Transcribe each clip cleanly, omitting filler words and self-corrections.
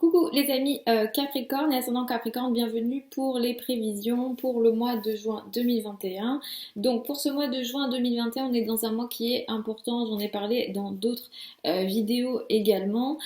Coucou les amis Capricorne et ascendant Capricorne, bienvenue pour les prévisions pour le mois de juin 2021. Donc pour ce mois de juin 2021, on est dans un mois qui est important, j'en ai parlé dans d'autres vidéos également.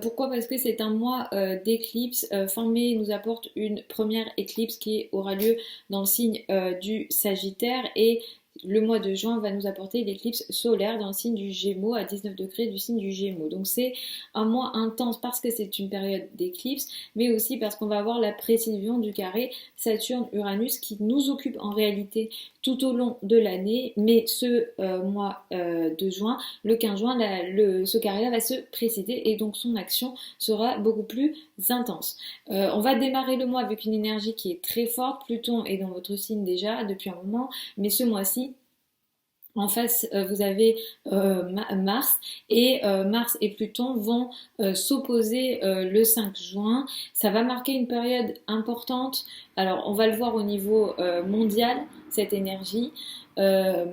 Pourquoi? Parce que c'est un mois d'éclipse. Fin mai nous apporte une première éclipse qui aura lieu dans le signe du Sagittaire et le mois de juin va nous apporter l'éclipse solaire dans le signe du Gémeaux à 19 degrés du signe du Gémeaux. Donc c'est un mois intense parce que c'est une période d'éclipse, mais aussi parce qu'on va avoir la précision du carré Saturne-Uranus qui nous occupe en réalité tout au long de l'année, mais ce mois de juin, le 15 juin, ce carré-là va se préciser et donc son action sera beaucoup plus intense. On va démarrer le mois avec une énergie qui est très forte. Pluton est dans votre signe déjà depuis un moment, mais ce mois-ci, en face, vous avez Mars et Mars et Pluton vont s'opposer le 5 juin. Ça va marquer une période importante. Alors, on va le voir au niveau mondial, cette énergie. Euh,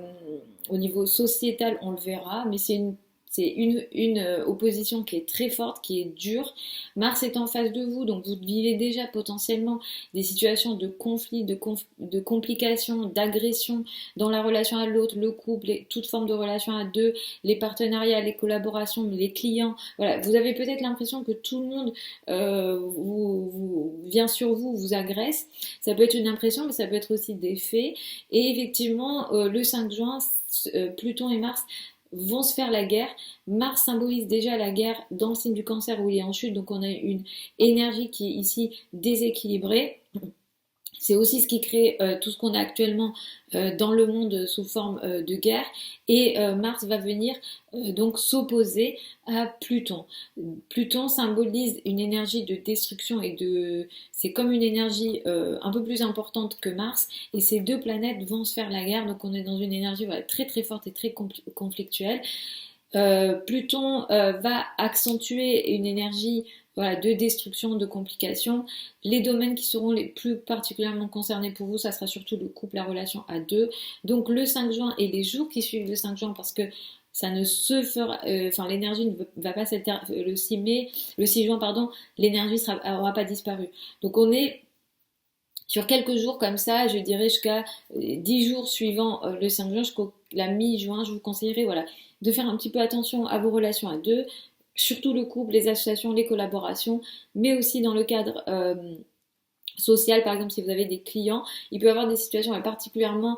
Au niveau sociétal, on le verra, mais c'est une opposition qui est très forte, qui est dure. Mars est en face de vous, donc vous vivez déjà potentiellement des situations de conflit, de complications, d'agression dans la relation à l'autre, le couple, toute forme de relation à deux, les partenariats, les collaborations, les clients. Voilà, vous avez peut-être l'impression que tout le monde vient sur vous, vous agresse. Ça peut être une impression, mais ça peut être aussi des faits. Et effectivement, le 5 juin, Pluton et Mars vont se faire la guerre. Mars symbolise déjà la guerre dans le signe du Cancer où il est en chute, donc on a une énergie qui est ici déséquilibrée. C'est aussi ce qui crée tout ce qu'on a actuellement dans le monde sous forme de guerre. Et Mars va venir donc s'opposer à Pluton. Pluton symbolise une énergie de destruction et de... C'est comme une énergie un peu plus importante que Mars. Et ces deux planètes vont se faire la guerre. Donc on est dans une énergie très très forte et très conflictuelle. Pluton va accentuer une énergie de destruction, de complications. Les domaines qui seront les plus particulièrement concernés pour vous, ça sera surtout le couple, la relation à deux. Donc le 5 juin et les jours qui suivent le 5 juin parce que ça ne se fera, l'énergie ne va pas s'altérer le 6 mai, le 6 juin, pardon, l'énergie n'aura pas disparu. Donc on est sur quelques jours comme ça, je dirais jusqu'à 10 jours suivant le 5 juin, jusqu'à la mi-juin, je vous conseillerais de faire un petit peu attention à vos relations à deux, surtout le couple, les associations, les collaborations, mais aussi dans le cadre social, par exemple si vous avez des clients, il peut y avoir des situations particulièrement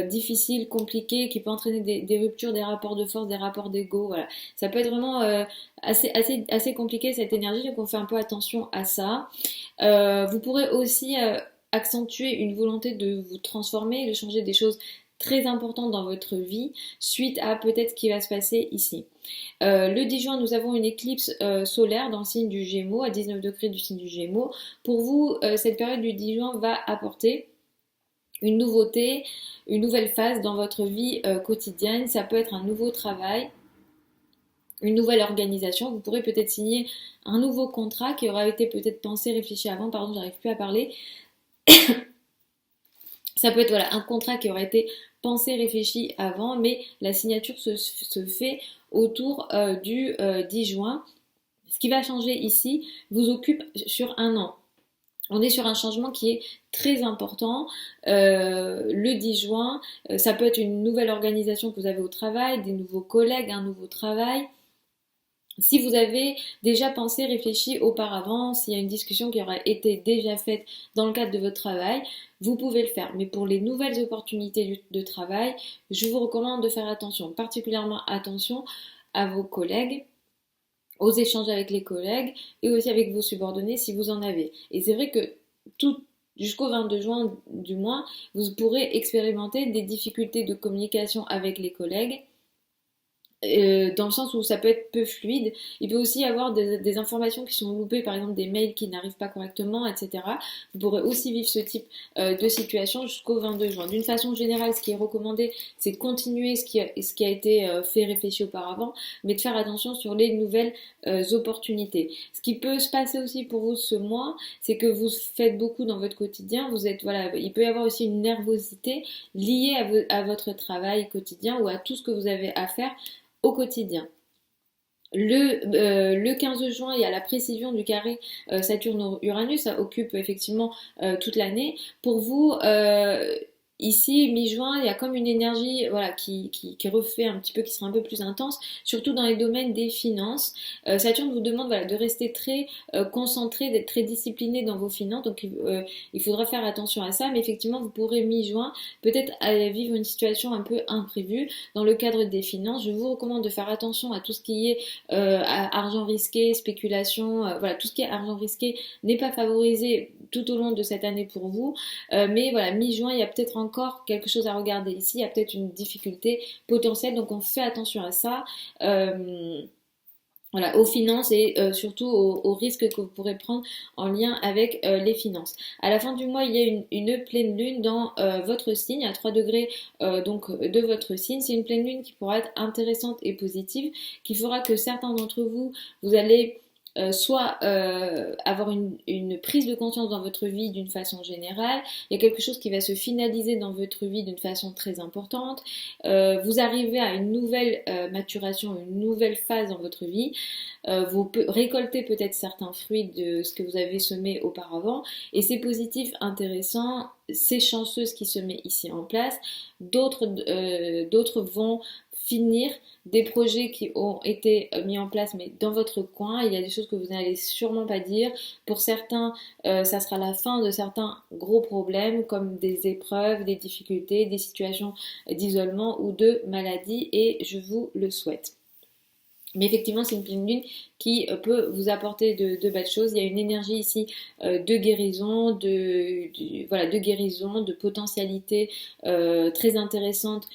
difficiles, compliquées, qui peuvent entraîner des ruptures, des rapports de force, des rapports d'ego, voilà. Ça peut être vraiment assez compliqué cette énergie, donc on fait un peu attention à ça. Vous pourrez aussi accentuer une volonté de vous transformer, de changer des choses très importantes dans votre vie suite à peut-être ce qui va se passer ici. Le 10 juin, nous avons une éclipse solaire dans le signe du Gémeaux, à 19 degrés du signe du Gémeaux. Pour vous, cette période du 10 juin va apporter une nouveauté, une nouvelle phase dans votre vie quotidienne. Ça peut être un nouveau travail, une nouvelle organisation. Vous pourrez peut-être signer un nouveau contrat qui aura été peut-être pensé, réfléchi avant. Pardon, j'arrive plus à parler. Ça peut être un contrat qui aurait été pensé, réfléchi avant, mais la signature se fait autour du 10 juin. Ce qui va changer ici vous occupe sur un an. On est sur un changement qui est très important. Le 10 juin, ça peut être une nouvelle organisation que vous avez au travail, des nouveaux collègues, un nouveau travail. Si vous avez déjà pensé, réfléchi auparavant, s'il y a une discussion qui aura été déjà faite dans le cadre de votre travail, vous pouvez le faire. Mais pour les nouvelles opportunités de travail, je vous recommande de faire attention, particulièrement attention à vos collègues, aux échanges avec les collègues et aussi avec vos subordonnés si vous en avez. Et c'est vrai que jusqu'au 22 juin du mois, vous pourrez expérimenter des difficultés de communication avec les collègues. Dans le sens où ça peut être peu fluide. Il peut aussi y avoir des informations qui sont loupées, par exemple des mails qui n'arrivent pas correctement, etc. Vous pourrez aussi vivre ce type de situation jusqu'au 22 juin. D'une façon générale, ce qui est recommandé, c'est de continuer ce qui a été fait, réfléchi auparavant, mais de faire attention sur les nouvelles opportunités. Ce qui peut se passer aussi pour vous ce mois, c'est que vous faites beaucoup dans votre quotidien. Il peut y avoir aussi une nervosité liée à votre travail quotidien ou à tout ce que vous avez à faire au quotidien. Le 15 juin, il y a la précision du carré Saturne-Uranus, ça occupe effectivement toute l'année. Pour vous, ici, mi-juin, il y a comme une énergie voilà, qui refait un petit peu, qui sera un peu plus intense, surtout dans les domaines des finances. Saturne vous demande voilà, de rester très concentré, d'être très discipliné dans vos finances, donc il faudra faire attention à ça, mais effectivement, vous pourrez mi-juin peut-être vivre une situation un peu imprévue dans le cadre des finances. Je vous recommande de faire attention à tout ce qui est argent risqué, spéculation, voilà, tout ce qui est argent risqué n'est pas favorisé tout au long de cette année pour vous. Mais voilà, mi-juin, il y a peut-être encore quelque chose à regarder ici, il y a peut-être une difficulté potentielle, donc on fait attention à ça. Voilà, aux finances et surtout aux risques que vous pourrez prendre en lien avec les finances. À la fin du mois, il y a une pleine lune dans votre signe, à 3 degrés donc de votre signe. C'est une pleine lune qui pourra être intéressante et positive, qui fera que certains d'entre vous, vous allez soit avoir une prise de conscience dans votre vie d'une façon générale, il y a quelque chose qui va se finaliser dans votre vie d'une façon très importante, vous arrivez à une nouvelle maturation, une nouvelle phase dans votre vie, vous récoltez peut-être certains fruits de ce que vous avez semé auparavant, et c'est positif, intéressant, c'est chanceux ce qui se met ici en place, d'autres vont finir des projets qui ont été mis en place mais dans votre coin, il y a des choses que vous n'allez sûrement pas dire. Pour certains, ça sera la fin de certains gros problèmes comme des épreuves, des difficultés, des situations d'isolement ou de maladie et je vous le souhaite. Mais effectivement, c'est une pleine lune qui peut vous apporter de belles choses. Il y a une énergie ici de guérison, voilà, de guérison, de potentialité très intéressante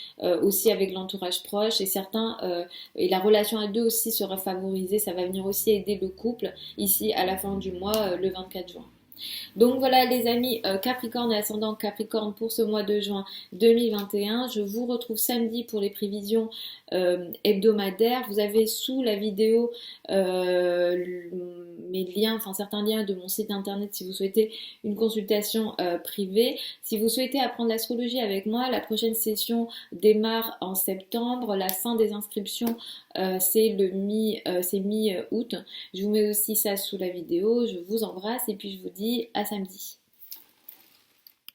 aussi avec l'entourage proche. Et certains, et la relation à deux aussi sera favorisée. Ça va venir aussi aider le couple ici à la fin du mois, le 24 juin. Donc voilà les amis, Capricorne et ascendant Capricorne pour ce mois de juin 2021. Je vous retrouve samedi pour les prévisions hebdomadaires. Vous avez sous la vidéo mes liens, enfin certains liens de mon site internet si vous souhaitez une consultation privée. Si vous souhaitez apprendre l'astrologie avec moi, la prochaine session démarre en septembre. La fin des inscriptions c'est mi-août. Je vous mets aussi ça sous la vidéo. Je vous embrasse et puis je vous dis à samedi.